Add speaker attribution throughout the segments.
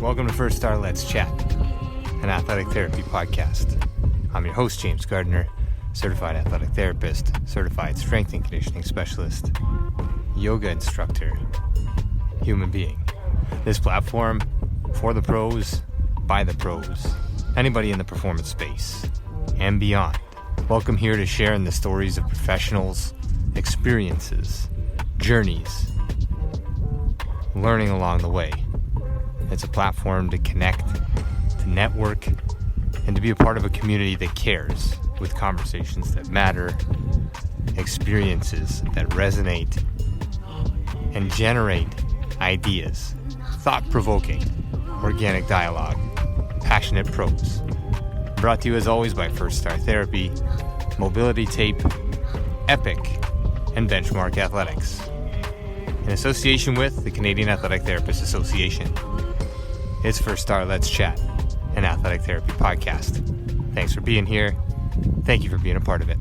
Speaker 1: Welcome to First Star Let's Chat, an athletic therapy podcast. I'm your host, James Gardner, certified athletic therapist, certified strength and conditioning specialist, yoga instructor, human being. This platform, for the pros, by the pros, anybody in the performance space, and beyond. Welcome here to share in the stories of professionals, experiences, journeys, learning along the way. It's a platform to connect, to network, and to be a part of a community that cares, with conversations that matter, experiences that resonate, and generate ideas, thought-provoking, organic dialogue, passionate pros. Brought to you as always by First Star Therapy, Mobility Tape, Epic, and Benchmark Athletics. In association with the Canadian Athletic Therapists Association. It's First Star Let's Chat, an athletic therapy podcast. Thanks for being here. Thank you for being a part of it.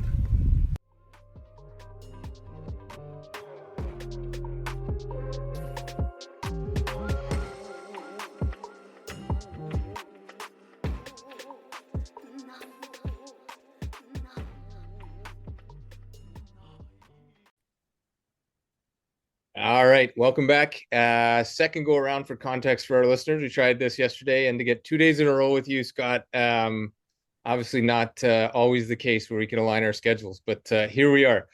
Speaker 1: All right, welcome back. Second go around for context for our listeners. We tried this yesterday, and to get 2 days in a row with you, Scott, obviously not always the case where we can align our schedules, but here we are.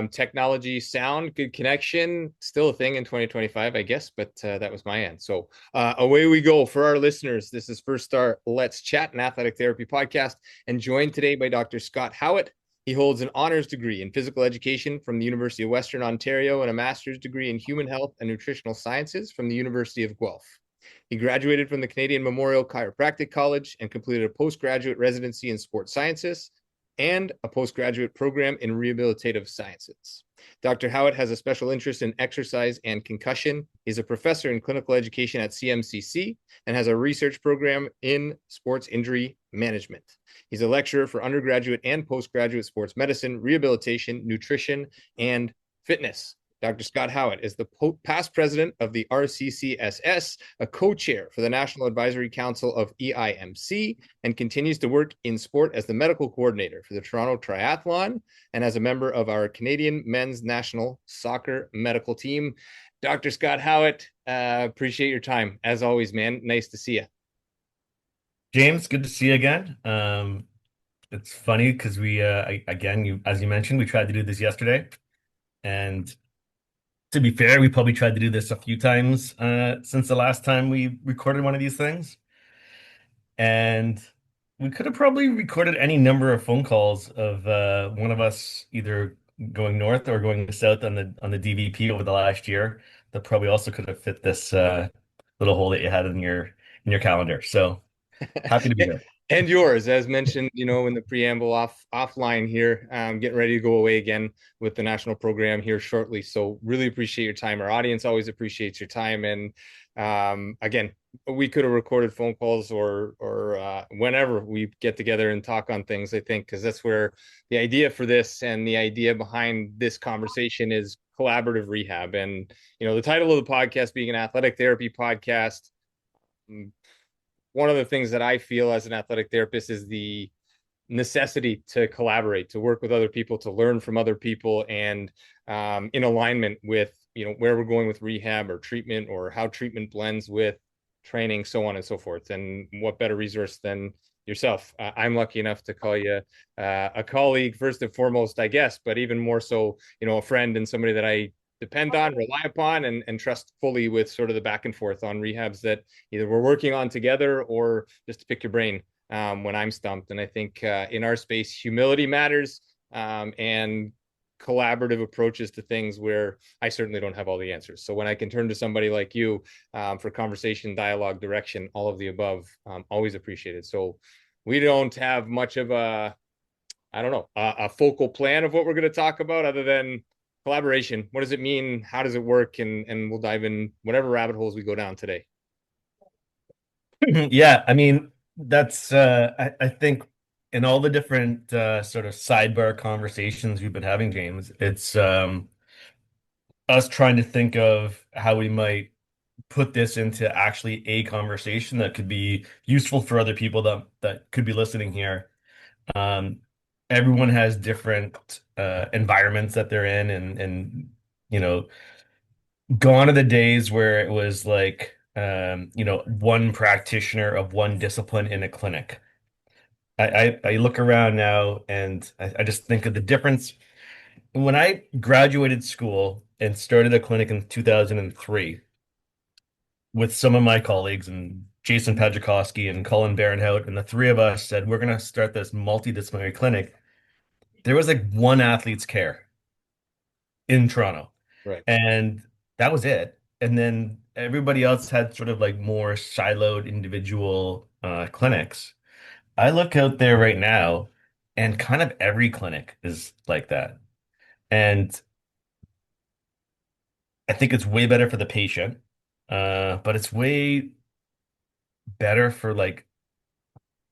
Speaker 1: Technology, sound, good connection, still a thing in 2025, I guess, but that was my end. So away we go. For our listeners, this is First Star Let's Chat, an athletic therapy podcast, and joined today by Dr. Scott Howitt. He holds an honors degree in physical education from the University of Western Ontario and a master's degree in human health and nutritional sciences from the University of Guelph. He graduated from the Canadian Memorial Chiropractic College and completed a postgraduate residency in sports sciences and a postgraduate program in rehabilitative sciences. Dr. Howitt has a special interest in exercise and concussion. He's a professor in clinical education at CMCC and has a research program in sports injury management. He's a lecturer for undergraduate and postgraduate sports medicine, rehabilitation, nutrition, and fitness. Dr. Scott Howitt is the past president of the RCCSS, a co-chair for the National Advisory Council of EIMC, and continues to work in sport as the medical coordinator for the Toronto Triathlon and as a member of our Canadian men's national soccer medical team. Dr. Scott Howitt, appreciate your time. As always, man, nice to see you.
Speaker 2: James, good to see you again. It's funny because as you mentioned, we tried to do this yesterday, and to be fair, we probably tried to do this a few times since the last time we recorded one of these things, and we could have probably recorded any number of phone calls of one of us either going north or going south on the DVP over the last year. That probably also could have fit this little hole that you had in your calendar. So. Happy to be here.
Speaker 1: And yours, as mentioned, in the preamble offline here, getting ready to go away again with the national program here shortly. So really appreciate your time. Our audience always appreciates your time. And again, we could have recorded phone calls or whenever we get together and talk on things, I think, because that's where the idea for this and the idea behind this conversation is collaborative rehab. And, the title of the podcast being an athletic therapy podcast, one of the things that I feel as an athletic therapist is the necessity to collaborate, to work with other people, to learn from other people, and in alignment with, where we're going with rehab or treatment or how treatment blends with training, so on and so forth. And what better resource than yourself? I'm lucky enough to call you a colleague first and foremost, I guess, but even more so, a friend and somebody that I depend on, rely upon, and trust fully with sort of the back and forth on rehabs that either we're working on together or just to pick your brain when I'm stumped. And I think in our space, humility matters and collaborative approaches to things where I certainly don't have all the answers. So when I can turn to somebody like you for conversation, dialogue, direction, all of the above, always appreciated. So we don't have much of a focal plan of what we're going to talk about other than collaboration. What does it mean? How does it work? And we'll dive in whatever rabbit holes we go down today.
Speaker 2: Yeah, I mean, that's I think in all the different sort of sidebar conversations we've been having, James, it's us trying to think of how we might put this into actually a conversation that could be useful for other people that could be listening here. Um, Everyone has different environments that they're in, and you know, gone are the days where it was like one practitioner of one discipline in a clinic. I look around now and I just think of the difference. When I graduated school and started a clinic in 2003 with some of my colleagues and Jason Padzikowski and Colin Barenhout, and the three of us said, we're going to start this multidisciplinary clinic. There was like one athlete's care in Toronto,
Speaker 1: Right.
Speaker 2: and that was it. And then everybody else had sort of like more siloed individual clinics. I look out there right now, and kind of every clinic is like that. And I think it's way better for the patient, but it's way better for like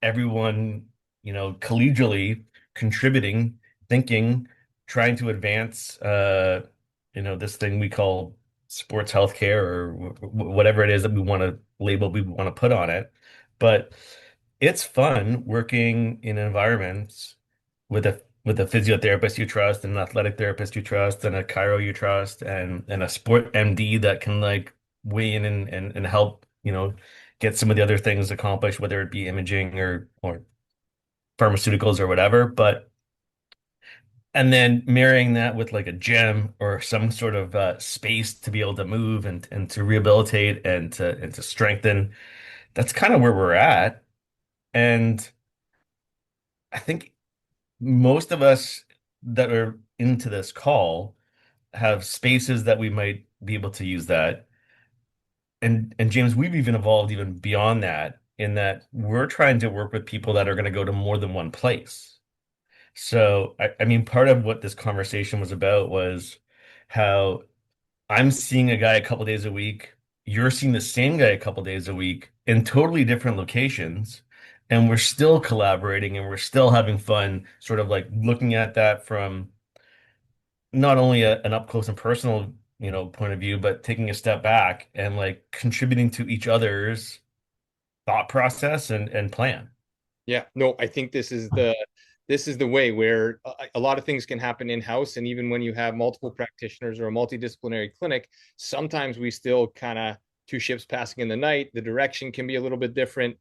Speaker 2: everyone, collegially contributing, thinking, trying to advance, this thing we call sports healthcare or whatever it is that we want to label, we want to put on it. But it's fun working in environments with a physiotherapist you trust, and an athletic therapist you trust, and a chiro you trust, and a sport MD that can like weigh in and help, get some of the other things accomplished, whether it be imaging or pharmaceuticals or whatever. But and then marrying that with like a gym or some sort of space to be able to move and to rehabilitate and to strengthen. That's kind of where we're at. And I think most of us that are into this call have spaces that we might be able to use that. And James, we've even evolved even beyond that in that we're trying to work with people that are going to go to more than one place. So, I mean, part of what this conversation was about was how I'm seeing a guy a couple days a week. You're seeing the same guy a couple days a week in totally different locations. And we're still collaborating and we're still having fun, sort of like looking at that from not only an up close and personal, point of view, but taking a step back and like contributing to each other's thought process and plan.
Speaker 1: Yeah, no, I think this is the way where a lot of things can happen in-house, and even when you have multiple practitioners or a multidisciplinary clinic, sometimes we still kind of two ships passing in the night. The direction can be a little bit different.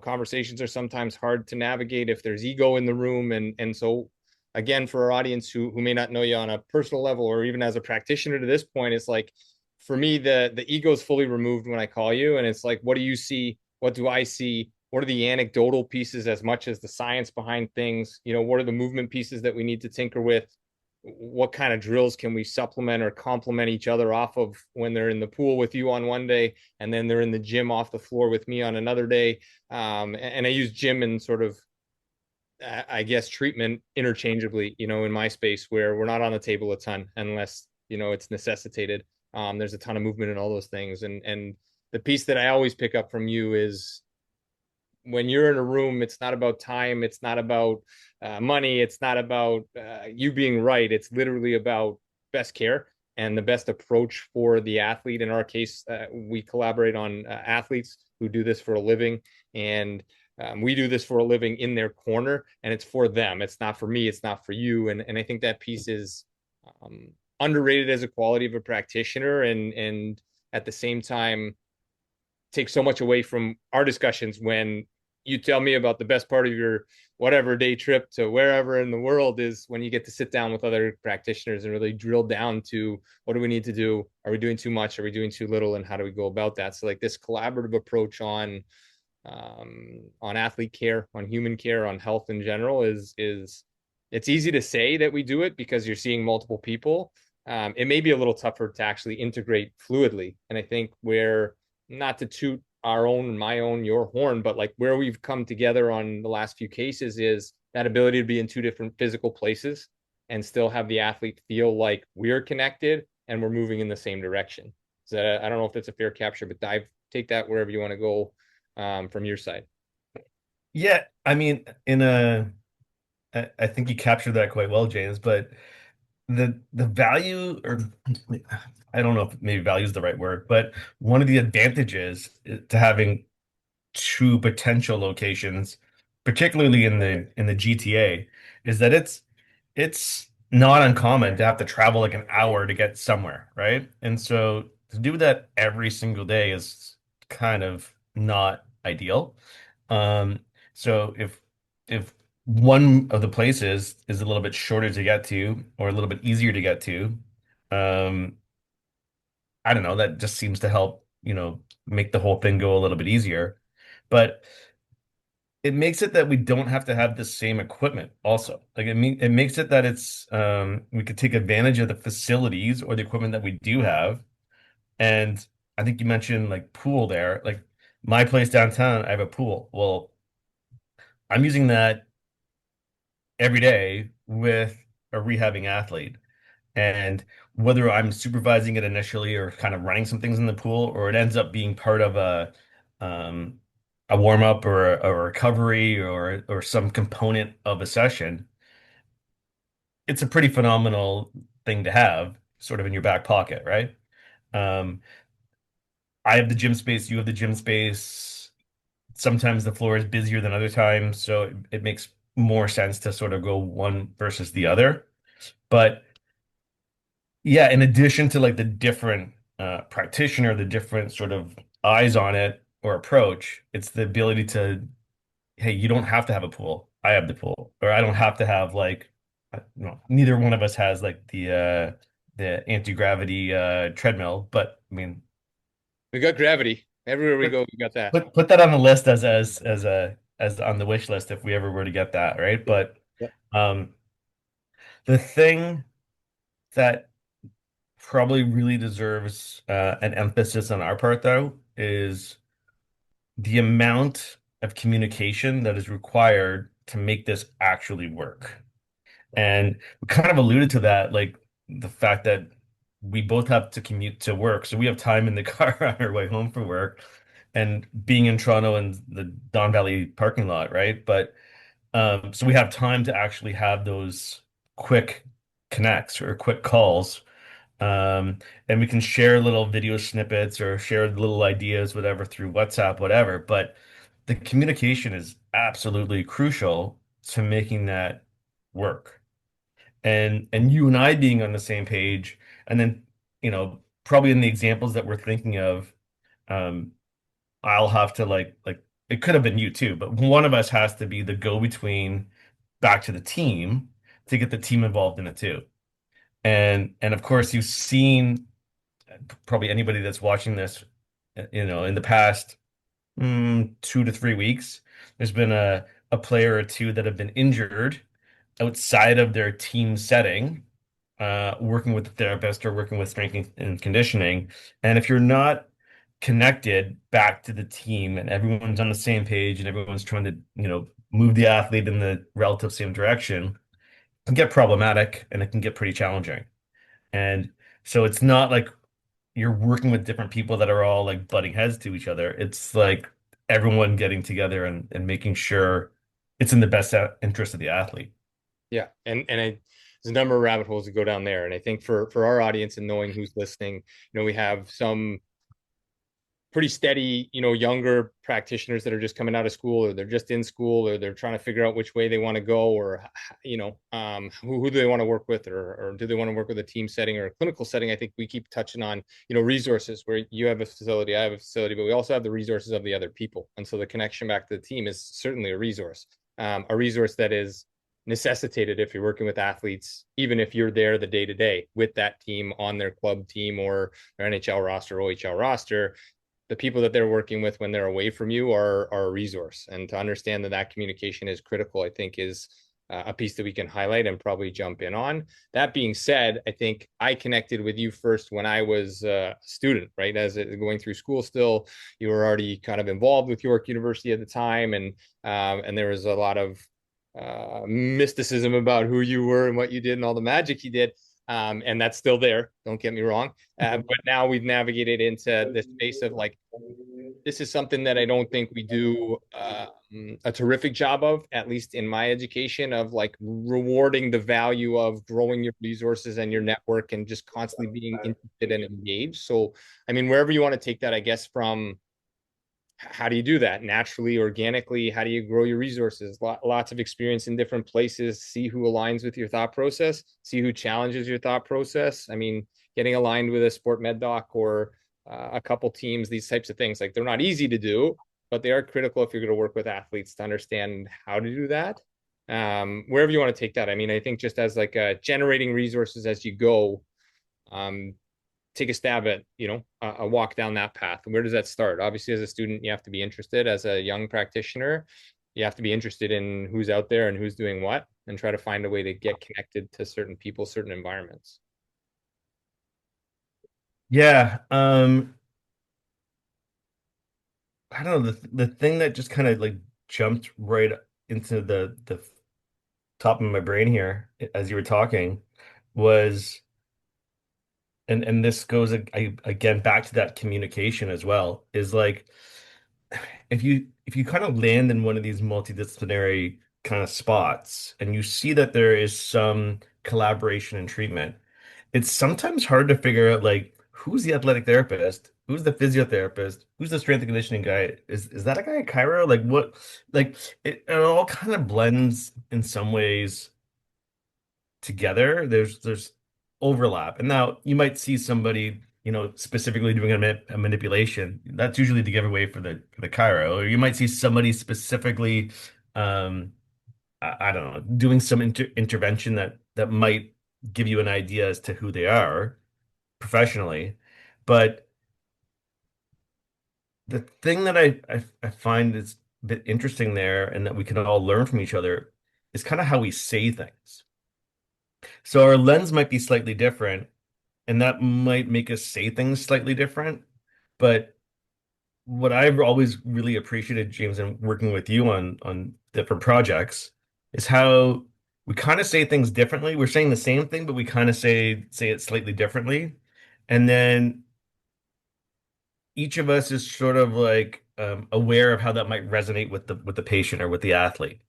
Speaker 1: Conversations are sometimes hard to navigate if there's ego in the room, and so again, for our audience who may not know you on a personal level or even as a practitioner to this point, it's like for me the ego is fully removed when I call you, and it's like, what do you see? What do I see? What are the anecdotal pieces as much as the science behind things? What are the movement pieces that we need to tinker with? What kind of drills can we supplement or complement each other off of when they're in the pool with you on one day and then they're in the gym off the floor with me on another day? And I use gym and sort of, I guess, treatment interchangeably, in my space where we're not on the table a ton unless, it's necessitated. There's a ton of movement in all those things. And the piece that I always pick up from you is when you're in a room, it's not about time, it's not about money, it's not about you being right. It's literally about best care and the best approach for the athlete. In our case, we collaborate on athletes who do this for a living, and we do this for a living in their corner, and it's for them. It's not for me. It's not for you. And I think that piece is um, underrated as a quality of a practitioner, and at the same time take so much away from our discussions when you tell me about the best part of your whatever day trip to wherever in the world is when you get to sit down with other practitioners and really drill down to what do we need to do? Are we doing too much? Are we doing too little? And how do we go about that? So like this collaborative approach on athlete care, on human care, on health in general is it's easy to say that we do it because you're seeing multiple people. It may be a little tougher to actually integrate fluidly. And I think where not to toot our own, my own, your horn, but like where we've come together on the last few cases is that ability to be in two different physical places and still have the athlete feel like we're connected and we're moving in the same direction. So I don't know if that's a fair capture, but take that wherever you want to go from your side.
Speaker 2: Yeah, I mean, I think you captured that quite well, James, but the value, or I don't know if maybe value is the right word, but one of the advantages to having two potential locations, particularly in the GTA, is that it's not uncommon to have to travel like an hour to get somewhere, right? And so to do that every single day is kind of not ideal. Um, so if one of the places is a little bit shorter to get to or a little bit easier to get to, um, I don't know, that just seems to help, make the whole thing go a little bit easier. But it makes it that we don't have to have the same equipment also. Like it makes it that it's we could take advantage of the facilities or the equipment that we do have. And I think you mentioned like pool there. Like my place downtown, I have a pool. Well, I'm using that every day with a rehabbing athlete. And whether I'm supervising it initially or kind of running some things in the pool, or it ends up being part of um, a warm up or a recovery or some component of a session, it's a pretty phenomenal thing to have sort of in your back pocket, right? Um, I have the gym space, you have the gym space. Sometimes the floor is busier than other times, so it makes more sense to sort of go one versus the other. But yeah, in addition to like the different practitioner, the different sort of eyes on it or approach, it's the ability to, hey, you don't have to have a pool. I have the pool, or I don't have to have like, neither one of us has like the anti-gravity treadmill. But I mean,
Speaker 1: We got gravity everywhere we
Speaker 2: put
Speaker 1: go. We got that.
Speaker 2: put that on the list as on the wish list if we ever were to get that, right? But
Speaker 1: Yep.
Speaker 2: um, the thing that probably really deserves an emphasis on our part, though, is the amount of communication that is required to make this actually work. And we kind of alluded to that, like the fact that we both have to commute to work. So we have time in the car on our way home from work and being in Toronto and the Don Valley parking lot, right? But so we have time to actually have those quick connects or quick calls, and we can share little video snippets or share little ideas, whatever, through WhatsApp, whatever. But the communication is absolutely crucial to making that work. And you and I being on the same page, and then, probably in the examples that we're thinking of, um, I'll have to like it could have been you too, but one of us has to be the go-between back to the team to get the team involved in it too. And of course, you've seen probably anybody that's watching this, in the past 2 to 3 weeks, there's been a player or two that have been injured outside of their team setting, working with the therapist or working with strength and conditioning. And if you're not connected back to the team and everyone's on the same page and everyone's trying to, move the athlete in the relative same direction, it can get problematic and it can get pretty challenging. And so it's not like you're working with different people that are all like butting heads to each other. It's like everyone getting together and making sure it's in the best interest of the athlete.
Speaker 1: Yeah, there's a number of rabbit holes to go down there, and I think for our audience and knowing who's listening, we have some pretty steady, younger practitioners that are just coming out of school, or they're just in school, or they're trying to figure out which way they want to go, or who do they want to work with, or do they want to work with a team setting or a clinical setting. I think we keep touching on, resources where you have a facility, I have a facility, but we also have the resources of the other people, and so the connection back to the team is certainly a resource that is necessitated if you're working with athletes, even if you're there the day to day with that team on their club team or their NHL roster, OHL roster. The people that they're working with when they're away from you are a resource, and to understand that communication is critical, I think, is a piece that we can highlight and probably jump in on. That being said, I think I connected with you first when I was a student, right? As going through school still, you were already kind of involved with York University at the time, and there was a lot of mysticism about who you were and what you did and all the magic you did. And that's still there. Don't get me wrong. But now we've navigated into this space of like, this is something that I don't think we do a terrific job of, at least in my education, of like rewarding the value of growing your resources and your network and just constantly being interested and engaged. So, I mean, wherever you want to take that, I guess, from how do you do that naturally, organically? How do you grow your resources? Lots of experience in different places, see who aligns with your thought process, see who challenges your thought process. I mean, getting aligned with a sport med doc or a couple teams, these types of things, like they're not easy to do, but they are critical if you're going to work with athletes to understand how to do that. Wherever you want to take that. I mean, I think just as like generating resources as you go, um, take a stab at a walk down that path. Where does that start? Obviously, as a student, you have to be interested. As a young practitioner, you have to be interested in who's out there and who's doing what, and try to find a way to get connected to certain people, certain environments.
Speaker 2: Yeah, I don't know, the thing that just kind of like jumped right into the top of my brain here as you were talking was, and this goes again back to that communication as well, is like if you kind of land in one of these multidisciplinary kind of spots and you see that there is some collaboration and treatment, it's sometimes hard to figure out like who's the athletic therapist, who's the physiotherapist, who's the strength and conditioning guy. Is that a guy at Cairo? Like what? Like it all kind of blends in some ways together. There's overlap, and now you might see somebody, specifically doing a manipulation. That's usually the giveaway for the Cairo. Or you might see somebody specifically, I don't know, doing some intervention that might give you an idea as to who they are professionally. But the thing that I find is a bit interesting there, and that we can all learn from each other, is kind of how we say things. So our lens might be slightly different, and that might make us say things slightly different. But what I've always really appreciated, James, and working with you on different projects, is how we kind of say things differently. We're saying the same thing, but we kind of say it slightly differently. And then each of us is sort of like aware of how that might resonate with the patient or with the athlete.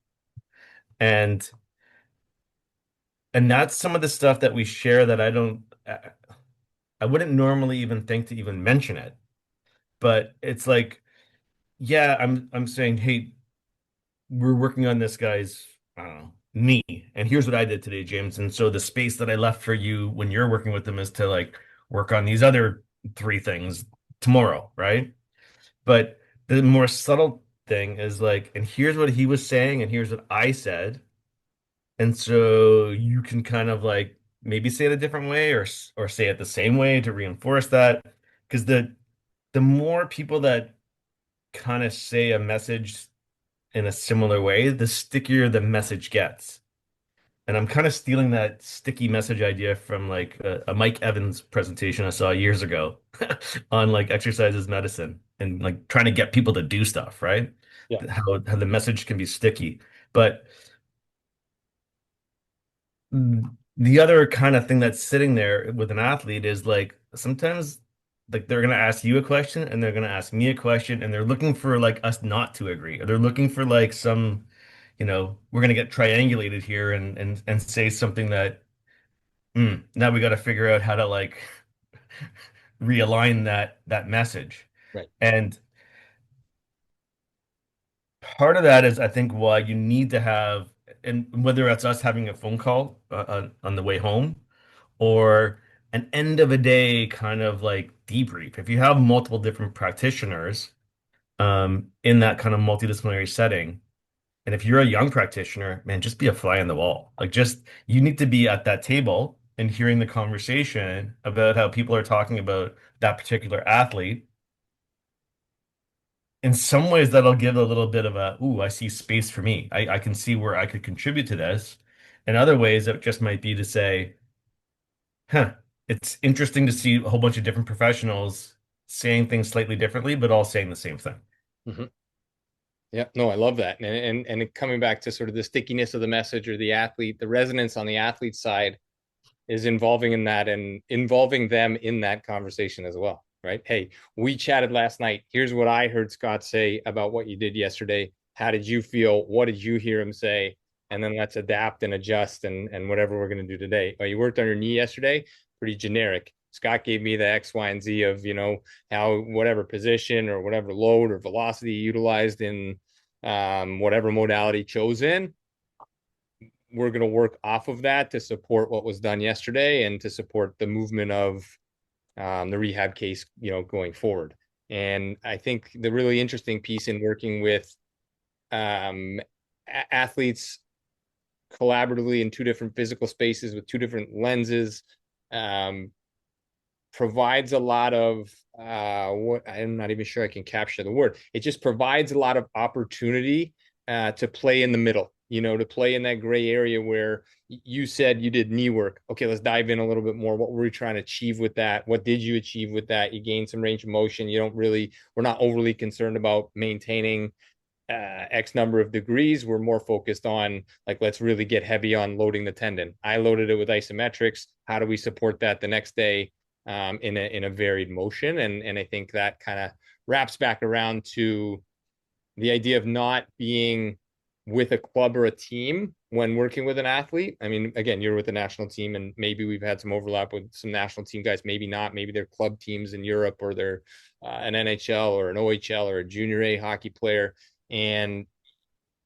Speaker 2: And that's some of the stuff that we share that I wouldn't normally even think to even mention it. But it's like, yeah, I'm saying, hey, we're working on this guy's, I don't know, knee, and here's what I did today, James. And so the space that I left for you when you're working with them is to like work on these other three things tomorrow, right? But the more subtle thing is like, and here's what he was saying, and here's what I said. And so you can kind of like maybe say it a different way, or say it the same way to reinforce that. Because the more people that kind of say a message in a similar way, the stickier the message gets. And I'm kind of stealing that sticky message idea from like a Mike Evans presentation I saw years ago on like exercise is medicine, and like trying to get people to do stuff, right?
Speaker 1: Yeah.
Speaker 2: How the message can be sticky. But the other kind of thing that's sitting there with an athlete is like sometimes like they're gonna ask you a question and they're gonna ask me a question, and they're looking for like us not to agree, or they're looking for like some, we're gonna get triangulated here and say something that now we got to figure out how to like realign that message.
Speaker 1: Right.
Speaker 2: And part of that is I think why you need to have, and whether that's us having a phone call on the way home, or an end of a day kind of like debrief. If you have multiple different practitioners in that kind of multidisciplinary setting, and if you're a young practitioner, man, just be a fly on the wall. Like just you need to be at that table and hearing the conversation about how people are talking about that particular athlete. In some ways, that'll give a little bit of a, ooh, I see space for me. I can see where I could contribute to this. In other ways, it just might be to say, huh, it's interesting to see a whole bunch of different professionals saying things slightly differently, but all saying the same thing.
Speaker 1: Mhm. Yeah, no, I love that. And coming back to sort of the stickiness of the message or the athlete, the resonance on the athlete side, is involving in that and involving them in that conversation as well, right? Hey, we chatted last night. Here's what I heard Scott say about what you did yesterday. How did you feel? What did you hear him say? And then let's adapt and adjust and whatever we're going to do today. Oh, you worked on your knee yesterday? Pretty generic. Scott gave me the X, Y, and Z of, how whatever position or whatever load or velocity utilized in whatever modality chosen, we're going to work off of that to support what was done yesterday and to support the movement of the rehab case, going forward. And I think the really interesting piece in working with athletes collaboratively in two different physical spaces with two different lenses um, provides a lot of what I'm not even sure I can capture the word. It just provides a lot of opportunity to play in the middle, to play in that gray area where you said you did knee work. Okay, let's dive in a little bit more. What were you trying to achieve with that? What did you achieve with that? You gained some range of motion. We're not overly concerned about maintaining X number of degrees. We're more focused on like, let's really get heavy on loading the tendon. I loaded it with isometrics. How do we support that the next day in a varied motion? And I think that kind of wraps back around to the idea of not being with a club or a team when working with an athlete. I mean, again, you're with the national team, and maybe we've had some overlap with some national team guys. Maybe not. Maybe they're club teams in Europe, or they're an NHL or an OHL or a junior A hockey player. And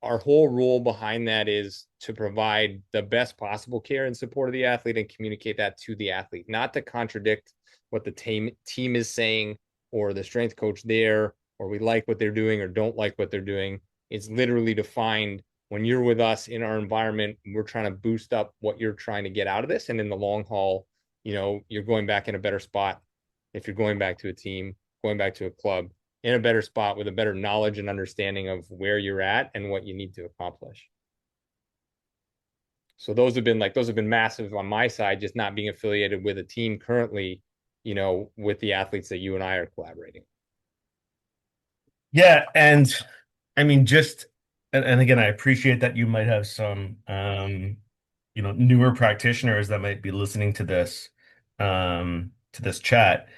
Speaker 1: our whole role behind that is to provide the best possible care and support of the athlete and communicate that to the athlete, not to contradict what the team is saying or the strength coach there, or we like what they're doing or don't like what they're doing. It's literally to find, when you're with us in our environment, we're trying to boost up what you're trying to get out of this. And in the long haul, you're going back in a better spot. If you're going back to a team, going back to a club, in a better spot with a better knowledge and understanding of where you're at and what you need to accomplish. So those have been massive on my side, just not being affiliated with a team currently, with the athletes that you and I are collaborating.
Speaker 2: Yeah, and I mean, and again, I appreciate that you might have some newer practitioners that might be listening to this chat.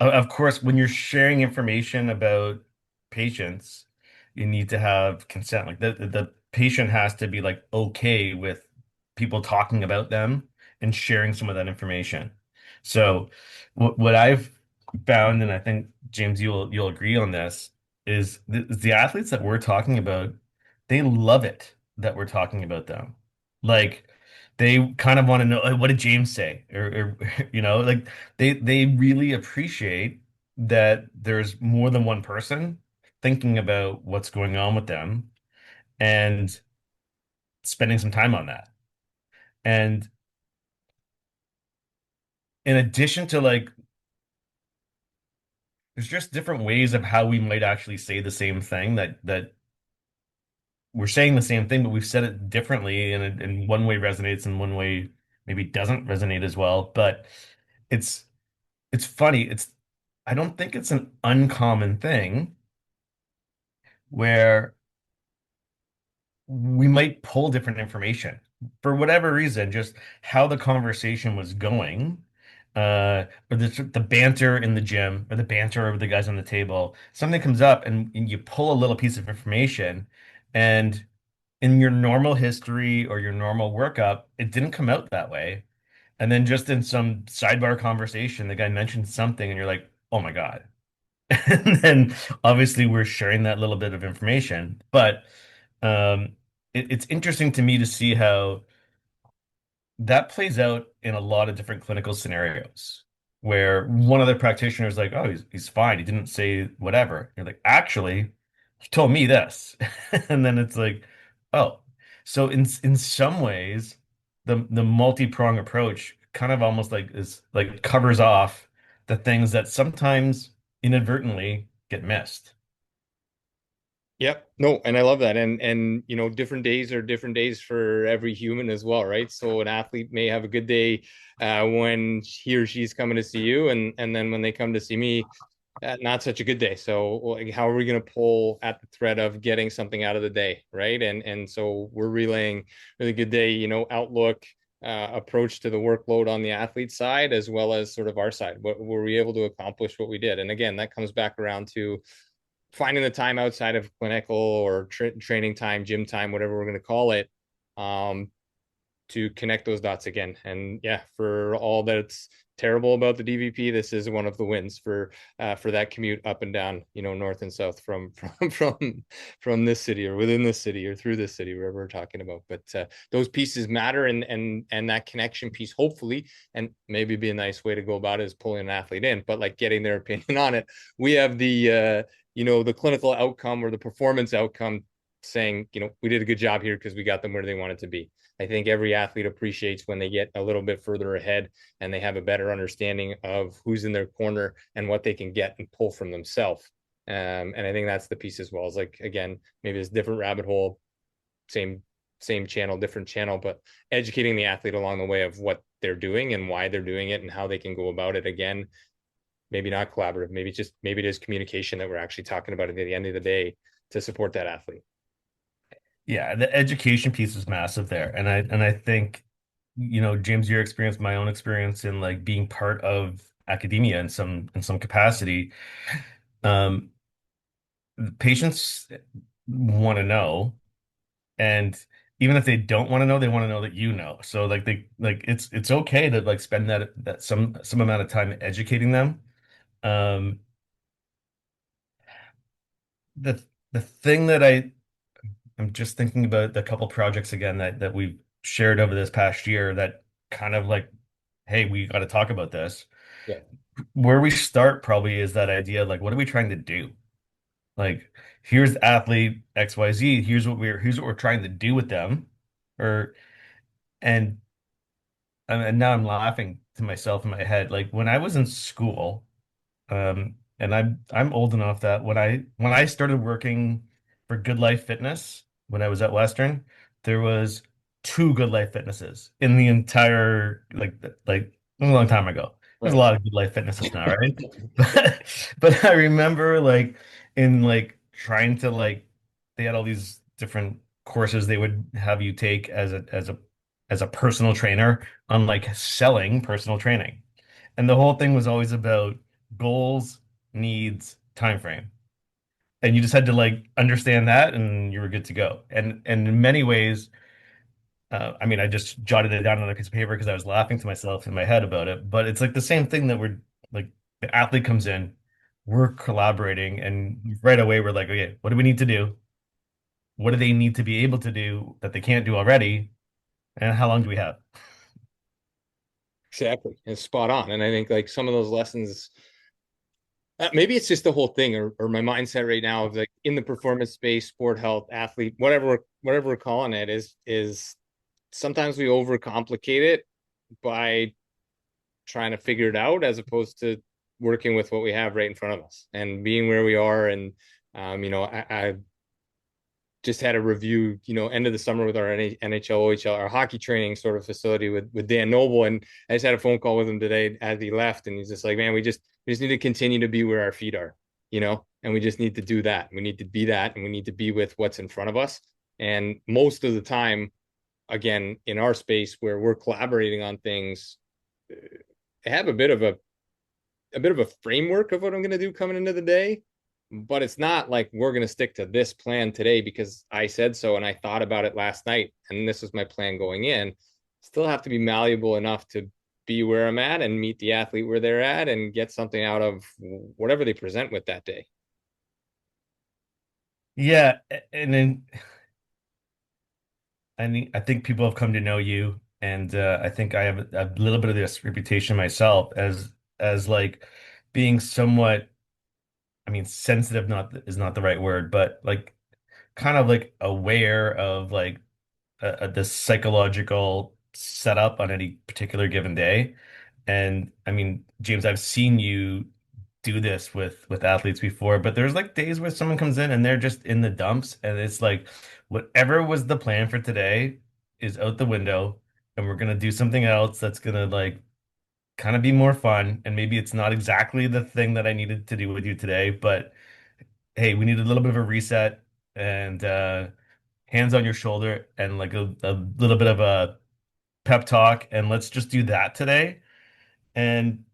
Speaker 2: Of course, when you're sharing information about patients, you need to have consent. Like the patient has to be like okay with people talking about them and sharing some of that information. So what I've found, and I think James, you'll agree on this, is the athletes that we're talking about, they love it that we're talking about them. Like they kind of want to know, "Like, what did James say?" Or like they really appreciate that there's more than one person thinking about what's going on with them and spending some time on that. And in addition to like, there's just different ways of how we might actually say the same thing that we're saying the same thing, but we've said it differently, and one way resonates and one way maybe doesn't resonate as well. But it's it's funny. I don't think it's an uncommon thing where we might pull different information for whatever reason, just how the conversation was going, or the banter in the gym, or the banter of the guys on the table. Something comes up, and you pull a little piece of information, and in your normal history or your normal workup, it didn't come out that way. And then just in some sidebar conversation, the guy mentioned something, and you're like, "Oh my God." And then obviously we're sharing that little bit of information. But it's interesting to me to see how that plays out in a lot of different clinical scenarios where one of the practitioners is like, "Oh, he's fine. He didn't say whatever." You're like, "Actually, he told me this." And then it's like, "Oh." So in some ways, the multi-prong approach kind of almost like is like covers off the things that sometimes inadvertently get missed.
Speaker 1: Yep. No, and I love that. And different days are different days for every human as well, right? So an athlete may have a good day when he or she's coming to see you, and then when they come to see me, not such a good day. So like, how are we going to pull at the thread of getting something out of the day, right? And so we're relaying really good day, outlook, approach to the workload on the athlete side as well as sort of our side. What were we able to accomplish what we did? And again, that comes back around to finding the time outside of clinical or training time, gym time, whatever we're going to call it, um, to connect those dots again. And yeah, for all that's terrible about the DVP, this is one of the wins for that commute up and down, north and south from this city or within this city or through this city, wherever we're talking about. But those pieces matter, and that connection piece, hopefully, and maybe be a nice way to go about it is pulling an athlete in, but like getting their opinion on it. We have the clinical outcome or the performance outcome saying, we did a good job here because we got them where they wanted to be. I think every athlete appreciates when they get a little bit further ahead and they have a better understanding of who's in their corner and what they can get and pull from themselves. And I think that's the piece as well. It's like, again, maybe it's different rabbit hole, same channel, different channel, but educating the athlete along the way of what they're doing and why they're doing it and how they can go about it. Again, maybe not collaborative, maybe it is communication that we're actually talking about at the end of the day to support that athlete.
Speaker 2: Yeah, the education piece is massive there. And I think, James, your experience, my own experience in like being part of academia in some capacity, um, patients want to know, and even if they don't want to know, they want to know that you know. So like it's okay to like spend that some amount of time educating them. Um, the the thing that I'm just thinking about the couple projects again that we've shared over this past year that kind of like, hey, we got to talk about this.
Speaker 1: Yeah,
Speaker 2: Where we start probably is that idea of like, what are we trying to do? Like, here's athlete XYZ, here's what we're trying to do with them. Or and and now I'm laughing to myself in my head. Like when I was in school, and I'm old enough that when I started working for Good Life Fitness when I was at Western, there was two Good Life Fitnesses in the entire like a long time ago. There's a
Speaker 1: right.
Speaker 2: lot of Good Life Fitnesses now, right? But I remember like in like trying to like they had all these different courses they would have you take as a personal trainer on like selling personal training. And the whole thing was always about goals, needs, time frame. And you just had to like understand that and you were good to go. And in many ways, I mean, I just jotted it down on a piece of paper because I was laughing to myself in my head about it. But it's like the same thing that we're like the athlete comes in, we're collaborating, and right away we're like, okay, what do we need to do? What do they need to be able to do that they can't do already? And how long do we have?
Speaker 1: Exactly. It's spot on. And I think like some of those lessons, maybe it's just the whole thing or my mindset right now of like in the performance space, sport health, athlete, whatever we're calling it is sometimes we overcomplicate it by trying to figure it out as opposed to working with what we have right in front of us and being where we are. And I just had a review, end of the summer with our NHL, OHL, our hockey training sort of facility with Dan Noble, and I just had a phone call with him today as he left, and he's just like, man, we just need to continue to be where our feet are, and we just need to do that. We need to be that, and we need to be with what's in front of us. And most of the time, again, in our space where we're collaborating on things, I have a bit of a framework of what I'm going to do coming into the day, but it's not like we're going to stick to this plan today because I said so and I thought about it last night and this was my plan going in. Still have to be malleable enough to be where I'm at and meet the athlete where they're at and get something out of whatever they present with that day.
Speaker 2: Yeah, and then I think people have come to know you, and I think I have a little bit of this reputation myself as like being somewhat, I mean, sensitive not is not the right word, but like kind of like aware of like the psychological setup on any particular given day. And I mean, James, I've seen you do this with athletes before, but there's like days where someone comes in and they're just in the dumps, and it's like whatever was the plan for today is out the window, and we're gonna do something else that's gonna like kind of be more fun. And maybe it's not exactly the thing that I needed to do with you today, but hey, we need a little bit of a reset and hands on your shoulder and like a little bit of a pep talk and let's just do that today. And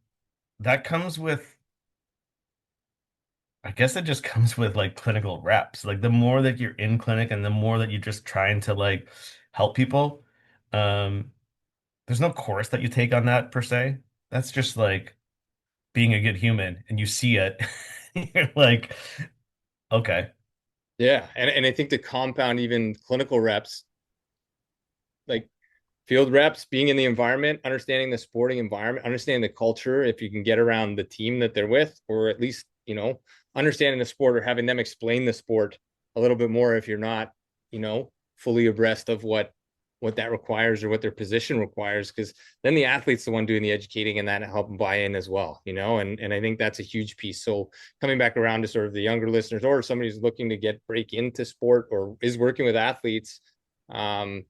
Speaker 2: that comes with, I guess it just comes with like clinical reps. Like the more that you're in clinic and the more that you're just trying to like help people, um, there's no course that you take on that per se. That's just like being a good human and you see it. You're like, okay.
Speaker 1: Yeah, and I think the compound even clinical reps, like field reps, being in the environment, understanding the sporting environment, understanding the culture, if you can get around the team that they're with, or at least, understanding the sport or having them explain the sport a little bit more if you're not, fully abreast of what that requires or what their position requires, because then the athlete's the one doing the educating and that help them buy in as well, and I think that's a huge piece. So coming back around to sort of the younger listeners or somebody who's looking to break into sport or is working with athletes, um,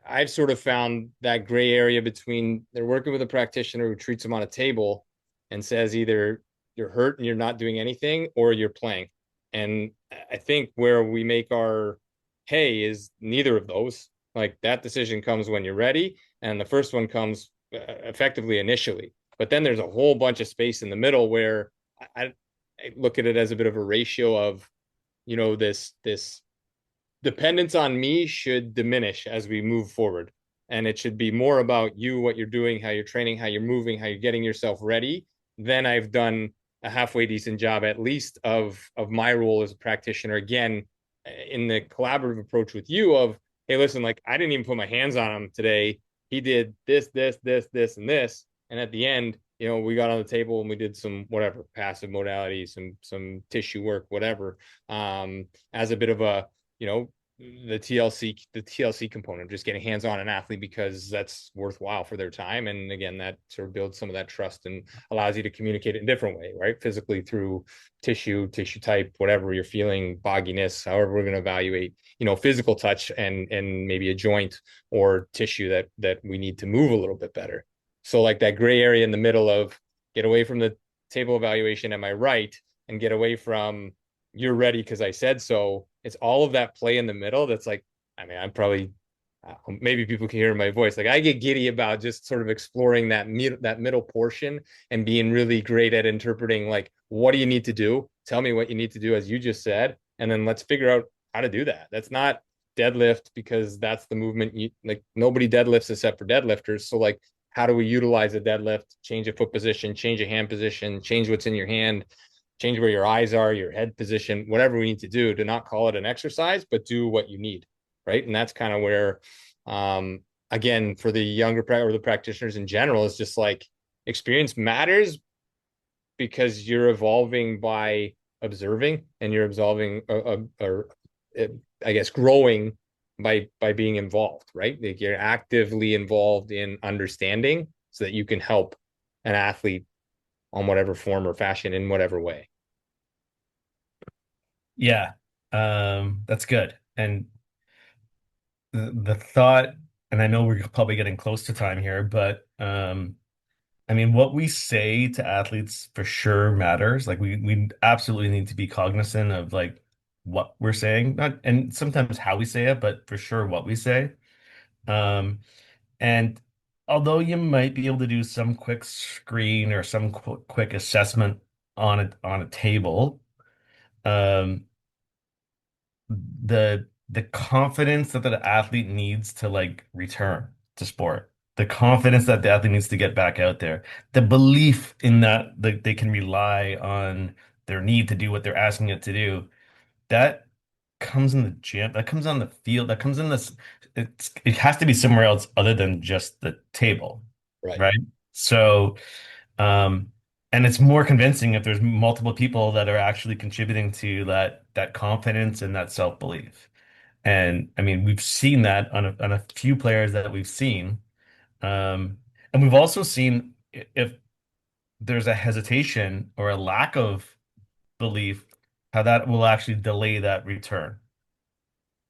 Speaker 1: I've sort of found that gray area between they're working with a practitioner who treats them on a table and says either you're hurt and you're not doing anything or you're playing. And I think where we make our hay is neither of those. Like that decision comes when you're ready, and the first one comes effectively initially. But then there's a whole bunch of space in the middle where I look at it as a bit of a ratio of, this dependence on me should diminish as we move forward. And it should be more about you, what you're doing, how you're training, how you're moving, how you're getting yourself ready. Then I've done a halfway decent job, at least of my role as a practitioner. Again, in the collaborative approach with you of, hey, listen, like I didn't even put my hands on him today. He did this, and this. And at the end, we got on the table and we did some whatever passive modality, some tissue work, whatever, as a bit of a, you know, the TLC component, just getting hands on an athlete because that's worthwhile for their time. And again, that sort of builds some of that trust and allows you to communicate in a different way, right? Physically through tissue type, whatever you're feeling, bogginess, however we're going to evaluate, physical touch and maybe a joint or tissue that we need to move a little bit better. So like that gray area in the middle of get away from the table evaluation, am I right? And get away from you're ready because I said so. It's all of that play in the middle that's like, I mean, I'm probably maybe people can hear my voice. Like I get giddy about just sort of exploring that middle portion and being really great at interpreting like what do you need to do? Tell me what you need to do as you just said, and then let's figure out how to do that. That's not deadlift because that's the movement you like nobody deadlifts except for deadlifters. So like how do we utilize a deadlift, change a foot position, change a hand position, change what's in your hand, change where your eyes are, your head position, whatever we need to do to not call it an exercise, but do what you need. Right. And that's kind of where, again, for the younger or the practitioners in general, is just like experience matters because you're evolving by observing and you're absolving or I guess growing by being involved, right? Like you're actively involved in understanding so that you can help an athlete on whatever form or fashion in whatever way.
Speaker 2: Yeah, that's good. And the thought, and I know we're probably getting close to time here, but I mean, what we say to athletes for sure matters. Like we absolutely need to be cognizant of like what we're saying, not and sometimes how we say it, but for sure what we say. Um, and although you might be able to do some quick screen or some quick assessment on a table, um, the confidence that the athlete needs to like return to sport, the confidence that the athlete needs to get back out there, the belief in that they can rely on their need to do what they're asking it to do, that comes in the gym, that comes on the field, that comes in this, it has to be somewhere else other than just the table,
Speaker 1: Right.
Speaker 2: right? So, um, and it's more convincing if there's multiple people that are actually contributing to that confidence and that self-belief. And I mean, we've seen that on a few players that we've seen. Um, and we've also seen if there's a hesitation or a lack of belief, how that will actually delay that return.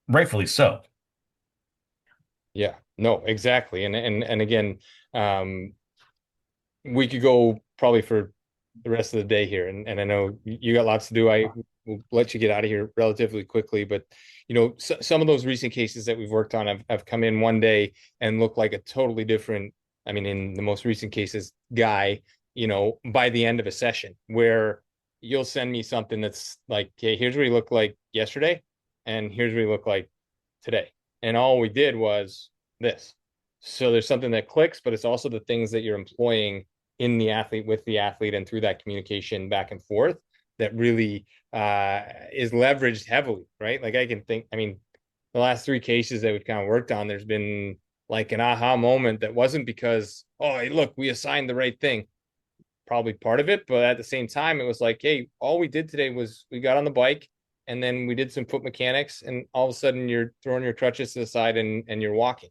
Speaker 2: Rightfully so.
Speaker 1: Yeah, no, exactly. And again, um, we could go probably for the rest of the day here. And I know you got lots to do. I will let you get out of here relatively quickly, but some of those recent cases that we've worked on have come in one day and look like a totally different, I mean, in the most recent cases, guy, by the end of a session where you'll send me something that's like, hey, here's what he looked like yesterday, and here's what he looked like today. And all we did was this. So there's something that clicks, but it's also the things that you're employing in the athlete, with the athlete, and through that communication back and forth that really is leveraged heavily, right? Like I can think, I mean, the last three cases that we've kind of worked on, there's been like an aha moment that wasn't because, oh, hey, look, we assigned the right thing. Probably part of it, but at the same time, it was like, hey, all we did today was we got on the bike and then we did some foot mechanics, and all of a sudden you're throwing your crutches to the side and you're walking.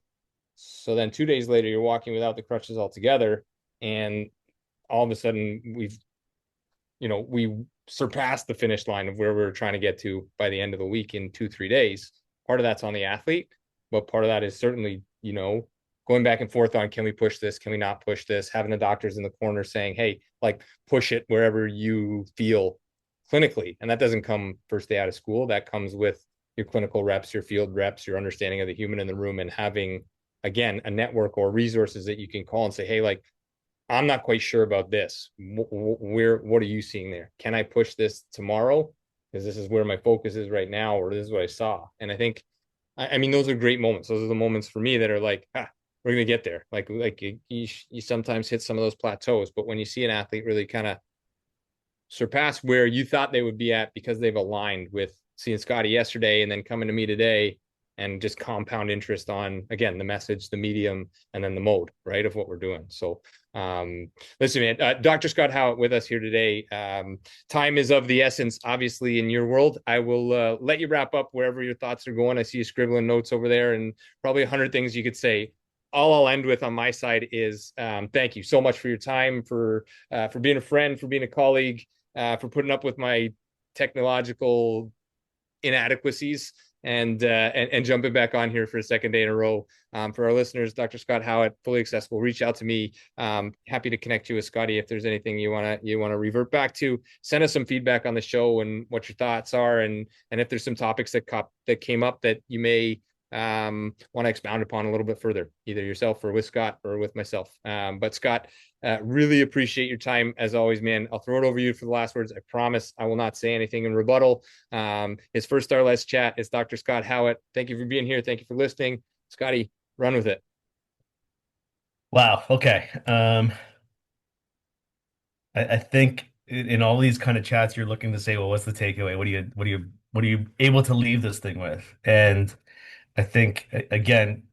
Speaker 1: So then 2 days later, you're walking without the crutches altogether, and all of a sudden we surpassed the finish line of where we were trying to get to by the end of the week in 2-3 days. Part of that's on the athlete, but part of that is certainly going back and forth on, can we push this, can we not push this, having the doctors in the corner saying, hey, like, push it wherever you feel clinically. And that doesn't come first day out of school. That comes with your clinical reps, your field reps, your understanding of the human in the room, and having, again, a network or resources that you can call and say, hey, like, I'm not quite sure about this. What are you seeing there? Can I push this tomorrow? Because this is where my focus is right now, or this is what I saw. And I think, I mean, those are great moments. Those are the moments for me that are like, we're gonna get there. Like you sometimes hit some of those plateaus, but when you see an athlete really kind of surpass where you thought they would be at because they've aligned with seeing Scotty yesterday and then coming to me today, and just compound interest on, again, the message, the medium, and then the mode, right, of what we're doing. So listen, man, Dr. Scott Howitt with us here today. Time is of the essence, obviously, in your world. I will let you wrap up wherever your thoughts are going. I see you scribbling notes over there and probably 100 things you could say. All I'll end with on my side is thank you so much for your time, for being a friend, for being a colleague, for putting up with my technological inadequacies, and jumping back on here for a second day in a row. For our listeners, Dr. Scott Howitt, fully accessible. Reach out to me. Happy to connect you with Scotty if there's anything you wanna revert back to. Send us some feedback on the show and what your thoughts are, and if there's some topics that came up that you may want to expound upon a little bit further, either yourself or with Scott or with myself. But Scott, really appreciate your time as always, man. I'll throw it over to you for the last words. I promise I will not say anything in rebuttal. His first Star Let's Chat is Dr. Scott Howitt. Thank you for being here. Thank you for listening. Scotty, run with it.
Speaker 2: Wow. Okay. I think in all these kind of chats, you're looking to say, well, what's the takeaway? What are you able to leave this thing with? And I think again,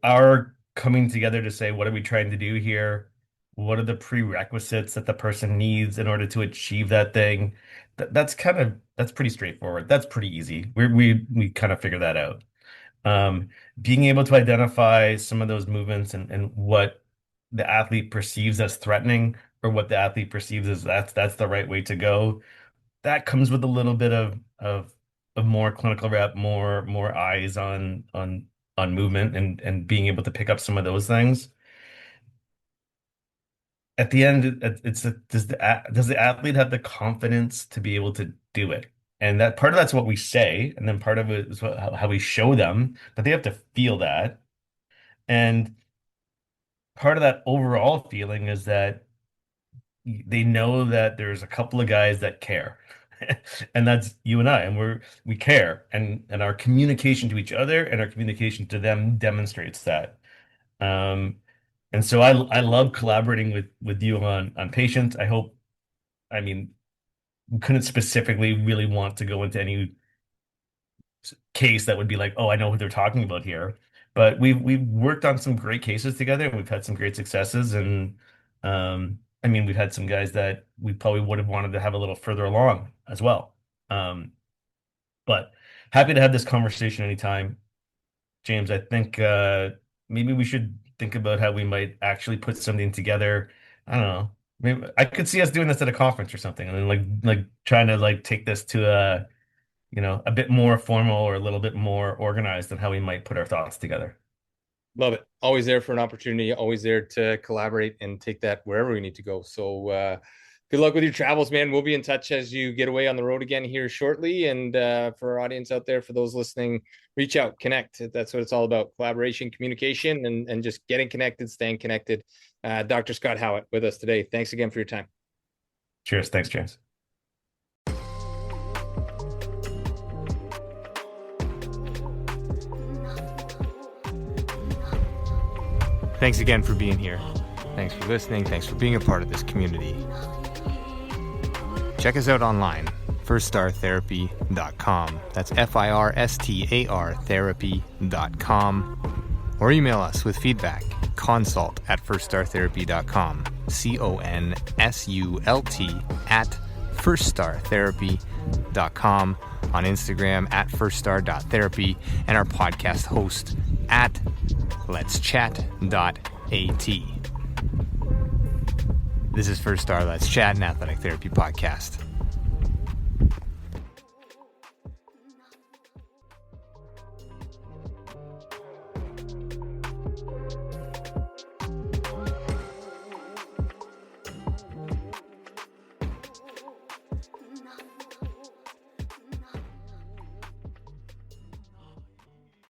Speaker 2: our coming together to say, what are we trying to do here? What are the prerequisites that the person needs in order to achieve that thing? That's pretty straightforward. That's pretty easy. We kind of figure that out. Um, Being able to identify some of those movements and what the athlete perceives as threatening or what the athlete perceives as that's the right way to go. That comes with a little bit of more clinical rep, more eyes on movement and being able to pick up some of those things. At the end, does the athlete have the confidence to be able to do it? And that part of that's what we say, and then part of it is how we show them, but they have to feel that. And part of that overall feeling is that they know that there's a couple of guys that care. And that's you and I, and we care, and our communication to each other and our communication to them demonstrates that. Um, and so I love collaborating with you on patients. I mean, we couldn't specifically really want to go into any case that would be like, oh, I know what they're talking about here. But we've worked on some great cases together, and we've had some great successes. And I mean, we've had some guys that we probably would have wanted to have a little further along as well. Um, but happy to have this conversation anytime, James. I think maybe we should think about how we might actually put something together. I don't know. Maybe I could see us doing this at a conference or something, and then like trying to like take this to a bit more formal or a little bit more organized than how we might put our thoughts together.
Speaker 1: Love it. Always there for an opportunity, always there to collaborate and take that wherever we need to go. So Good luck with your travels, man. We'll be in touch as you get away on the road again here shortly. And for our audience out there, for those listening, reach out, connect. That's what it's all about. Collaboration, communication, and just getting connected, staying connected. Dr. Scott Howitt with us today. Thanks again for your time.
Speaker 2: Cheers. Thanks, James.
Speaker 1: Thanks again for being here. Thanks for listening. Thanks for being a part of this community. Check us out online, firststartherapy.com. That's FIRSTAR therapy.com. Or email us with feedback, consult@firststartherapy.com. CONSULT@firststartherapy.com. On Instagram @firststar.therapy, and our podcast host @letschat.at. This is First Star Let's Chat, an athletic therapy podcast.